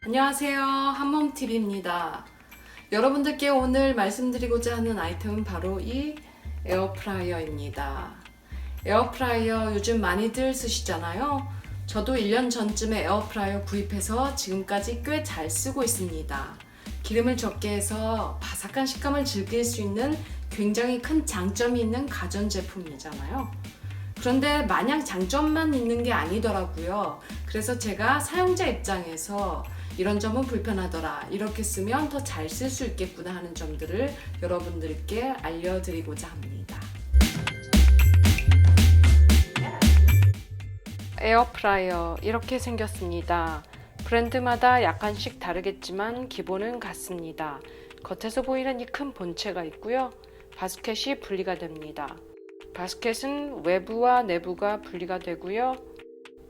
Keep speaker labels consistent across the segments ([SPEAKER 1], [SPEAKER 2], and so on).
[SPEAKER 1] 안녕하세요. 한몸TV입니다. 여러분들께 오늘 말씀드리고자 하는 아이템은 바로 이 에어프라이어입니다. 에어프라이어 요즘 많이들 쓰시잖아요. 저도 1년 전쯤에 에어프라이어 구입해서 지금까지 꽤 잘 쓰고 있습니다. 기름을 적게 해서 바삭한 식감을 즐길 수 있는 굉장히 큰 장점이 있는 가전제품이잖아요. 그런데 마냥 장점만 있는 게 아니더라고요. 그래서 제가 사용자 입장에서 이런 점은 불편하더라, 이렇게 쓰면 더 잘 쓸 수 있겠구나 하는 점들을 여러분들께 알려드리고자 합니다. 에어프라이어 이렇게 생겼습니다. 브랜드마다 약간씩 다르겠지만 기본은 같습니다. 겉에서 보이는 이 큰 본체가 있고요. 바스켓이 분리가 됩니다. 바스켓은 외부와 내부가 분리가 되고요.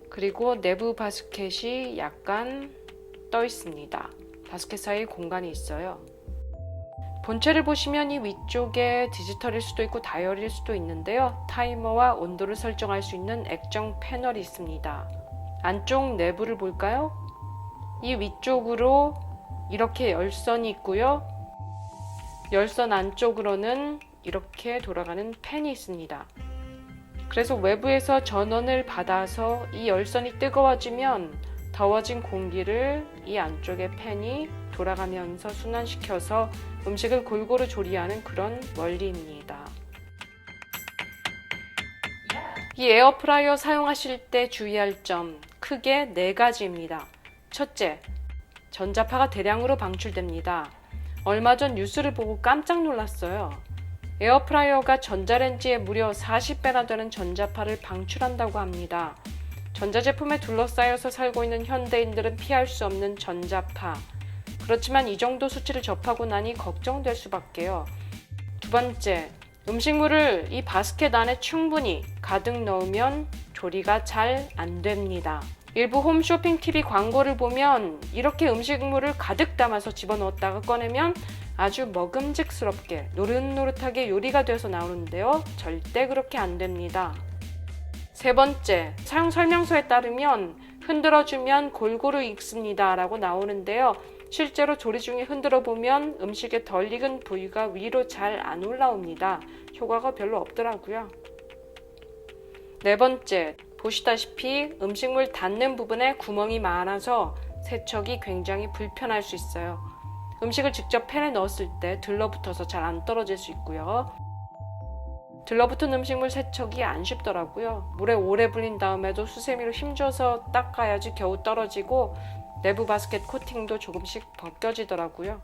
[SPEAKER 1] 그리고 내부 바스켓이 약간 떠 있습니다. 바스켓 사이에 공간이 있어요. 본체를 보시면 이 위쪽에 디지털일 수도 있고 다이얼일 수도 있는데요. 타이머와 온도를 설정할 수 있는 액정 패널이 있습니다. 안쪽 내부를 볼까요? 이 위쪽으로 이렇게 열선이 있고요. 열선 안쪽으로는 이렇게 돌아가는 팬이 있습니다. 그래서 외부에서 전원을 받아서 이 열선이 뜨거워지면 더워진 공기를 이 안쪽의 팬이 돌아가면서 순환시켜서 음식을 골고루 조리하는 그런 원리입니다. 이 에어프라이어 사용하실 때 주의할 점 크게 4가지입니다. 첫째, 전자파가 대량으로 방출됩니다. 얼마 전 뉴스를 보고 깜짝 놀랐어요. 에어프라이어가 전자레인지에 무려 40배나 되는 전자파를 방출한다고 합니다. 전자제품에 둘러싸여서 살고 있는 현대인들은 피할 수 없는 전자파. 그렇지만 이 정도 수치를 접하고 나니 걱정될 수밖에요. 두 번째, 음식물을 이 바스켓 안에 충분히 가득 넣으면 조리가 잘 안 됩니다. 일부 홈쇼핑 TV 광고를 보면 이렇게 음식물을 가득 담아서 집어넣었다가 꺼내면 아주 먹음직스럽게 노릇노릇하게 요리가 돼서 나오는데요. 절대 그렇게 안 됩니다. 세 번째, 사용 설명서에 따르면 흔들어주면 골고루 익습니다 라고 나오는데요. 실제로 조리 중에 흔들어 보면 음식의 덜 익은 부위가 위로 잘 안 올라옵니다. 효과가 별로 없더라고요. 네 번째, 보시다시피 음식물 닿는 부분에 구멍이 많아서 세척이 굉장히 불편할 수 있어요. 음식을 직접 팬에 넣었을 때 들러붙어서 잘 안 떨어질 수 있고요. 들러붙은 음식물 세척이 안 쉽더라고요. 물에 오래 불린 다음에도 수세미로 힘줘서 닦아야지 겨우 떨어지고 내부 바스켓 코팅도 조금씩 벗겨지더라고요.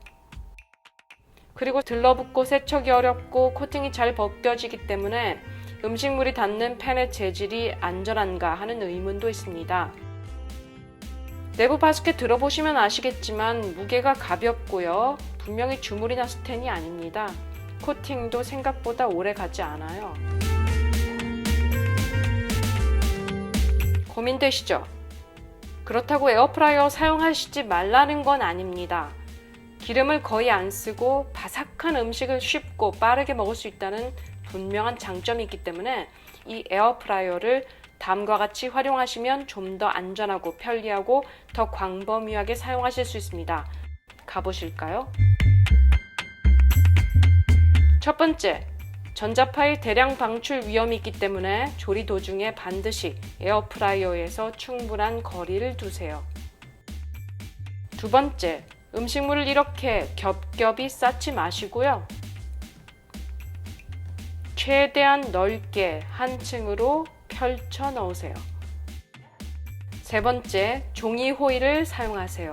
[SPEAKER 1] 그리고 들러붙고 세척이 어렵고 코팅이 잘 벗겨지기 때문에 음식물이 닿는 팬의 재질이 안전한가 하는 의문도 있습니다. 내부 바스켓 들어보시면 아시겠지만 무게가 가볍고요. 분명히 주물이나 스텐이 아닙니다. 코팅도 생각보다 오래 가지 않아요. 고민되시죠? 그렇다고 에어프라이어 사용하시지 말라는 건 아닙니다. 기름을 거의 안 쓰고 바삭한 음식을 쉽고 빠르게 먹을 수 있다는 분명한 장점이 있기 때문에 이 에어프라이어를 다음과 같이 활용하시면 좀 더 안전하고 편리하고 더 광범위하게 사용하실 수 있습니다. 가보실까요? 첫 번째, 전자파의 대량 방출 위험이 있기 때문에 조리 도중에 반드시 에어프라이어에서 충분한 거리를 두세요. 두 번째, 음식물을 이렇게 겹겹이 쌓지 마시고요. 최대한 넓게 한 층으로 펼쳐 넣으세요. 세 번째, 종이 호일을 사용하세요.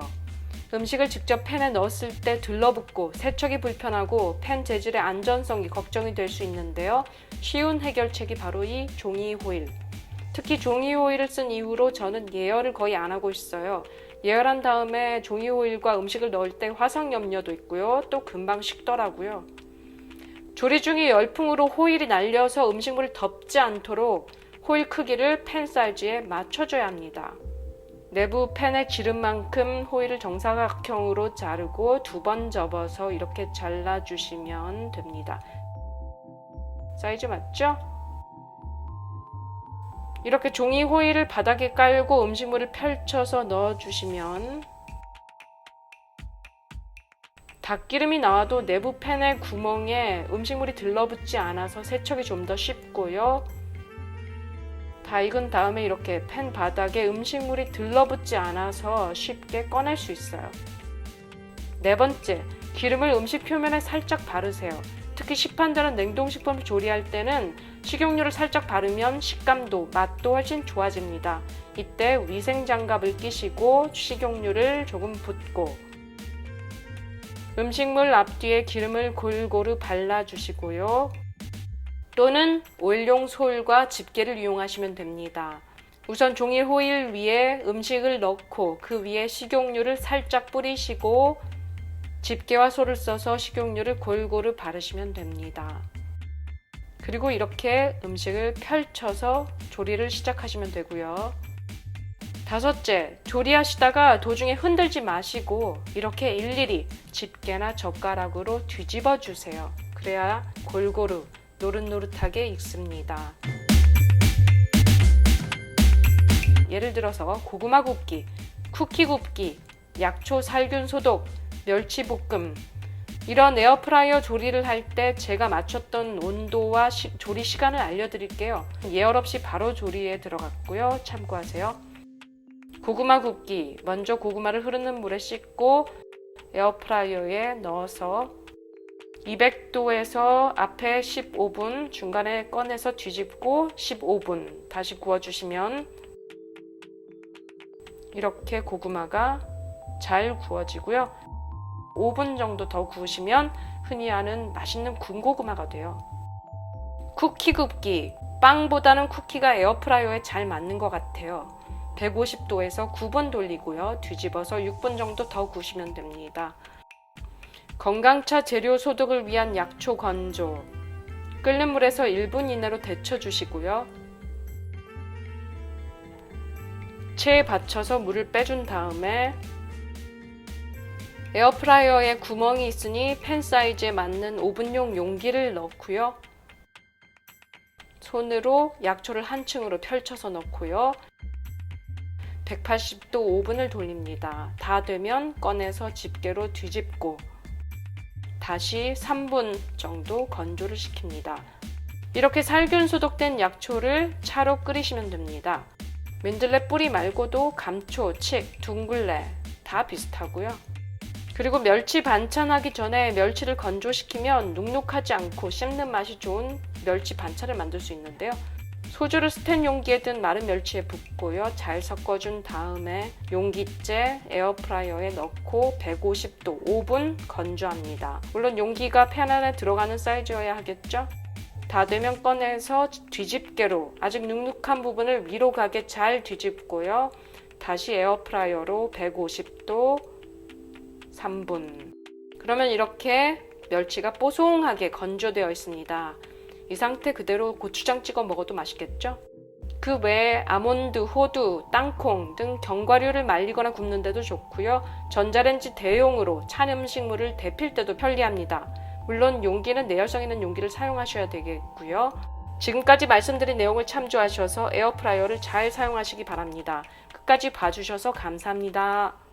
[SPEAKER 1] 음식을 직접 팬에 넣었을 때 들러붙고 세척이 불편하고 팬 재질의 안전성이 걱정이 될 수 있는데요. 쉬운 해결책이 바로 이 종이 호일. 특히 종이 호일을 쓴 이후로 저는 예열을 거의 안 하고 있어요. 예열한 다음에 종이 호일과 음식을 넣을 때 화상 염려도 있고요. 또 금방 식더라고요. 조리 중에 열풍으로 호일이 날려서 음식물을 덮지 않도록 호일 크기를 팬 사이즈에 맞춰줘야 합니다. 내부 팬의 지름만큼 호일을 정사각형으로 자르고 2번 접어서 이렇게 잘라주시면 됩니다. 사이즈 맞죠? 이렇게 종이 호일을 바닥에 깔고 음식물을 펼쳐서 넣어주시면 닭기름이 나와도 내부 팬의 구멍에 음식물이 들러붙지 않아서 세척이 좀 더 쉽고요. 다 익은 다음에 이렇게 팬 바닥에 음식물이 들러붙지 않아서 쉽게 꺼낼 수 있어요. 네 번째, 기름을 음식 표면에 살짝 바르세요. 특히 시판되는 냉동식품을 조리할 때는 식용유를 살짝 바르면 식감도 맛도 훨씬 좋아집니다. 이때 위생장갑을 끼시고 식용유를 조금 붓고 음식물 앞뒤에 기름을 골고루 발라주시고요. 또는 오일용 소일과 집게를 이용하시면 됩니다. 우선 종이 호일 위에 음식을 넣고 그 위에 식용유를 살짝 뿌리시고 집게와 소를 써서 식용유를 골고루 바르시면 됩니다. 그리고 이렇게 음식을 펼쳐서 조리를 시작하시면 되고요. 다섯째, 조리하시다가 도중에 흔들지 마시고 이렇게 일일이 집게나 젓가락으로 뒤집어 주세요. 그래야 골고루 노릇노릇하게 익습니다. 예를 들어서 고구마 굽기, 쿠키 굽기, 약초 살균 소독, 멸치 볶음, 이런 에어프라이어 조리를 할 때 제가 맞췄던 온도와 조리 시간을 알려드릴게요. 예열 없이 바로 조리에 들어갔고요. 참고하세요. 고구마 굽기, 먼저 고구마를 흐르는 물에 씻고 에어프라이어에 넣어서 200도에서 앞에 15분, 중간에 꺼내서 뒤집고 15분 다시 구워주시면 이렇게 고구마가 잘 구워지고요. 5분 정도 더 구우시면 흔히 하는 맛있는 군고구마가 돼요. 쿠키 굽기, 빵보다는 쿠키가 에어프라이어에 잘 맞는 것 같아요. 150도에서 9분 돌리고요. 뒤집어서 6분 정도 더 구우시면 됩니다. 건강차 재료 소독을 위한 약초 건조, 끓는 물에서 1분 이내로 데쳐주시고요. 체에 받쳐서 물을 빼준 다음에 에어프라이어에 구멍이 있으니 팬 사이즈에 맞는 오븐용 용기를 넣고요. 손으로 약초를 한 층으로 펼쳐서 넣고요. 180도 오븐을 돌립니다. 다 되면 꺼내서 집게로 뒤집고 다시 3분 정도 건조를 시킵니다. 이렇게 살균 소독된 약초를 차로 끓이시면 됩니다. 민들레 뿌리 말고도 감초, 칡, 둥글레 다 비슷하고요. 그리고 멸치 반찬하기 전에 멸치를 건조시키면 눅눅하지 않고 씹는 맛이 좋은 멸치 반찬을 만들 수 있는데요. 소주를 스텐 용기에 든 마른 멸치에 붓고요. 잘 섞어준 다음에 용기째 에어프라이어에 넣고 150도 5분 건조합니다. 물론 용기가 팬 안에 들어가는 사이즈여야 하겠죠? 다 되면 꺼내서 뒤집개로 아직 눅눅한 부분을 위로 가게 잘 뒤집고요. 다시 에어프라이어로 150도 3분. 그러면 이렇게 멸치가 뽀송하게 건조되어 있습니다. 이 상태 그대로 고추장 찍어 먹어도 맛있겠죠? 그 외에 아몬드, 호두, 땅콩 등 견과류를 말리거나 굽는 데도 좋고요. 전자레인지 대용으로 찬 음식물을 데필 때도 편리합니다. 물론 용기는 내열성 있는 용기를 사용하셔야 되겠고요. 지금까지 말씀드린 내용을 참조하셔서 에어프라이어를 잘 사용하시기 바랍니다. 끝까지 봐주셔서 감사합니다.